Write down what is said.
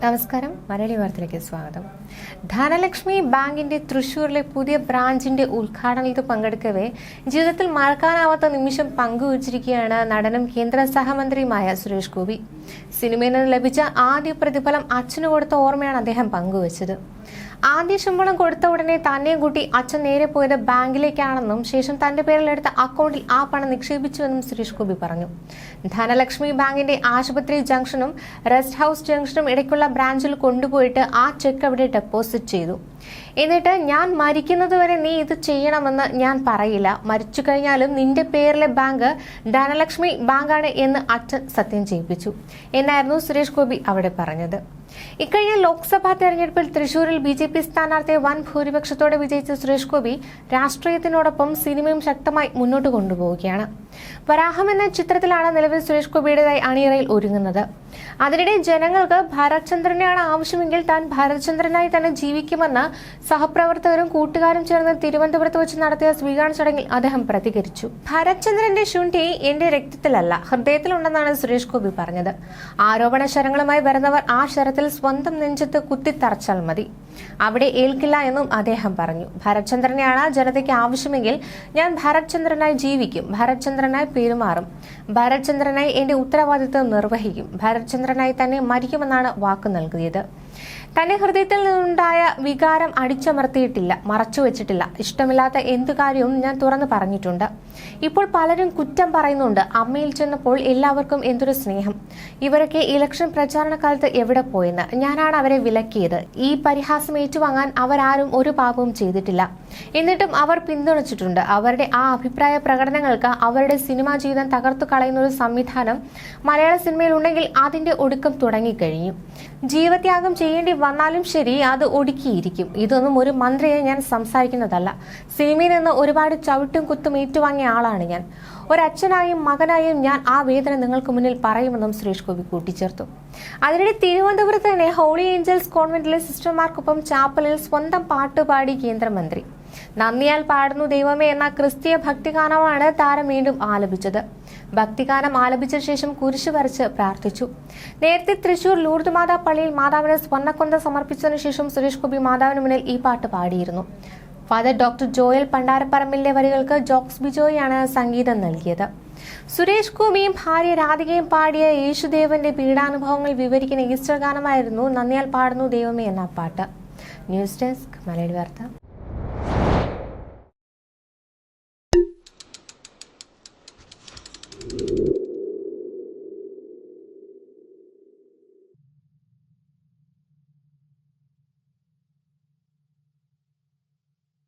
നമസ്കാരം, മലയാളി വാർത്തയിലേക്ക് സ്വാഗതം. ധനലക്ഷ്മി ബാങ്കിന്റെ തൃശൂരിലെ പുതിയ ബ്രാഞ്ചിന്റെ ഉദ്ഘാടനത്തിൽ പങ്കെടുക്കവേ ജീവിതത്തിൽ മറക്കാനാവാത്ത നിമിഷം പങ്കുവച്ചിരിക്കുകയാണ് നടനും കേന്ദ്ര സഹമന്ത്രിയുമായ സുരേഷ് ഗോപി. സിനിമയിൽ നിന്ന് ലഭിച്ച ആദ്യ പ്രതിഫലം അച്ഛന് കൊടുത്ത ഓർമ്മയാണ് അദ്ദേഹം പങ്കുവച്ചത്. ആദ്യ ശമ്പളം കൊടുത്ത ഉടനെ തന്നെയും കൂട്ടി അച്ഛൻ നേരെ പോയത് ബാങ്കിലേക്കാണെന്നും ശേഷം തന്റെ പേരിലെടുത്ത അക്കൗണ്ടിൽ ആ പണം നിക്ഷേപിച്ചുവെന്നും സുരേഷ് ഗോപി പറഞ്ഞു. ധനലക്ഷ്മി ബാങ്കിന്റെ ആശുപത്രി ജംഗ്ഷനും റെസ്റ്റ് ഹൌസ് ജംഗ്ഷനും ഇടയ്ക്കുള്ള ബ്രാഞ്ചിൽ കൊണ്ടുപോയിട്ട് ആ ചെക്ക് അവിടെ ഡെപ്പോസിറ്റ് ചെയ്തു. എന്നിട്ട് ഞാൻ മരിക്കുന്നതുവരെ നീ ഇത് ചെയ്യണമെന്ന് ഞാൻ പറയില്ല, മരിച്ചു കഴിഞ്ഞാലും നിന്റെ പേരിലെ ബാങ്ക് ധനലക്ഷ്മി ബാങ്കാണ് എന്ന് അച്ഛൻ സത്യം ചെയ്യിപ്പിച്ചു എന്നായിരുന്നു സുരേഷ് ഗോപി അവിടെ പറഞ്ഞത്. ഇക്കഴിഞ്ഞ ലോക്സഭാ തെരഞ്ഞെടുപ്പിൽ തൃശൂരിൽ BJP സ്ഥാനാർത്ഥിയെ വൻ ഭൂരിപക്ഷത്തോടെ വിജയിച്ച സുരേഷ് ഗോപി രാഷ്ട്രീയത്തിനോടൊപ്പം സിനിമയും ശക്തമായി മുന്നോട്ട് കൊണ്ടുപോവുകയാണ്. വരാഹം എന്ന ചിത്രത്തിലാണ് നിലവിൽ സുരേഷ് ഗോപിയുടേതായി അണിയറയിൽ ഒരുങ്ങുന്നത്. അതിനിടെ ജനങ്ങൾക്ക് ഭരത്ചന്ദ്രനെയാണ് ആവശ്യമെങ്കിൽ താൻ ഭരത്ചന്ദ്രനായി തന്നെ ജീവിക്കുമെന്ന് സഹപ്രവർത്തകരും കൂട്ടുകാരും ചേർന്ന് തിരുവനന്തപുരത്ത് വെച്ച് നടത്തിയ സ്വീകരണ ചടങ്ങിൽ അദ്ദേഹം പ്രതികരിച്ചു. ഭരത്ചന്ദ്രന്റെ ശുണ്ഠി എന്റെ രക്തത്തിലല്ല, ഹൃദയത്തിലുണ്ടെന്നാണ് സുരേഷ് ഗോപി പറഞ്ഞത്. ആരോപണ ശരങ്ങളുമായി വരുന്നവർ ആ ശരത്തിൽ സ്വന്തം നെഞ്ചത്ത് കുത്തിത്തറച്ചാൽ മതി, അവിടെ ഏൽക്കില്ല എന്നും അദ്ദേഹം പറഞ്ഞു. ഭരത്ചന്ദ്രനെയാണ് ജനതയ്ക്ക് ആവശ്യമെങ്കിൽ ഞാൻ ഭരത്ചന്ദ്രനായി ജീവിക്കും, ഭരത്ചന്ദ്രനായി പെരുമാറും, ഭരത്ചന്ദ്രനായി എന്റെ ഉത്തരവാദിത്വം നിർവഹിക്കും, ഭരത്ചന്ദ്രനായി തന്നെ മരിക്കുമെന്നാണ് വാക്ക് നൽകിയത്. തന്റെ ഹൃദയത്തിൽ നിന്നുണ്ടായ വികാരം അടിച്ചമർത്തിയിട്ടില്ല, മറച്ചുവെച്ചിട്ടില്ല. ഇഷ്ടമില്ലാത്ത എന്തു കാര്യവും ഞാൻ തുറന്നു പറഞ്ഞിട്ടുണ്ട്. ഇപ്പോൾ പലരും കുറ്റം പറയുന്നുണ്ട്. അമ്മയിൽ ചെന്നപ്പോൾ എല്ലാവർക്കും എന്തൊരു സ്നേഹം, ഇവരൊക്കെ ഇലക്ഷൻ പ്രചാരണ കാലത്ത് എവിടെ പോയെന്ന്. ഞാനാണ് അവരെ വിലക്കിയത്. ഈ പരിഹാസം ഏറ്റുവാങ്ങാൻ അവരാരും ഒരു പാപവും ചെയ്തിട്ടില്ല. എന്നിട്ടും അവർ പിന്തുണച്ചിട്ടുണ്ട്. അവരുടെ ആ അഭിപ്രായ പ്രകടനങ്ങൾക്ക് അവരുടെ സിനിമാ ജീവിതം തകർത്തു കളയുന്ന ഒരു സംവിധാനം മലയാള സിനിമയിൽ ഉണ്ടെങ്കിൽ അതിന്റെ ഒടുക്കം തുടങ്ങിക്കഴിഞ്ഞു. ജീവത്യാഗം ചെയ്യേണ്ടി വന്നാലും ശരി, അത് ഒടുക്കിയിരിക്കും. ഇതൊന്നും ഒരു മന്ത്രിയെ ഞാൻ സംസാരിക്കുന്നതല്ല. സിനിമയിൽ നിന്ന് ഒരുപാട് ചവിട്ടും കുത്തും ഏറ്റുവാങ്ങിയ ആളാണ് ഞാൻ. ഒരച്ഛനായും മകനായും ഞാൻ ആ വേദന നിങ്ങൾക്ക് മുന്നിൽ പറയുമെന്നും സുരേഷ് ഗോപി കൂട്ടിച്ചേർത്തു. അതിനിടെ തിരുവനന്തപുരത്ത് തന്നെ ഹോളി ഏഞ്ചൽസ് കോൺവെന്റിലെ സിസ്റ്റർമാർക്കൊപ്പം ചാപ്പലിൽ സ്വന്തം പാട്ടുപാടി കേന്ദ്രമന്ത്രി. നന്ദിയാൽ പാടുന്നു ദൈവമേ എന്ന ക്രിസ്തീയ ഭക്തിഗാനമാണ് താരം വീണ്ടും ആലപിച്ചത്. ഭക്തിഗാനം ആലപിച്ച ശേഷം കുരിശു വരച്ച് പ്രാർത്ഥിച്ചു. നേരത്തെ തൃശൂർ ലൂർദ് മാതാ പള്ളിയിൽ മാതാവിന് സ്വർണ്ണക്കൊന്ത സമർപ്പിച്ചതിനു ശേഷം സുരേഷ് ഗോപി മാതാവിന് മുന്നിൽ ഈ പാട്ട് പാടിയിരുന്നു. ഫാദർ ഡോക്ടർ ജോയൽ പണ്ടാരപ്പറമ്പിലിന്റെ വരികൾക്ക് ജോക്സ് ബിജോയാണ് സംഗീതം നൽകിയത്. സുരേഷ് ഗോപിയും ഭാര്യ രാധികയും പാടിയ യേശുദേവന്റെ പീഡാനുഭവങ്ങൾ വിവരിക്കുന്ന ഈസ്റ്റർ ഗാനമായിരുന്നു നന്ദിയാൽ പാടുന്നു ദൈവമേ എന്ന പാട്ട്. ന്യൂസ് ഡെസ്ക്, മലയാളി വാർത്ത.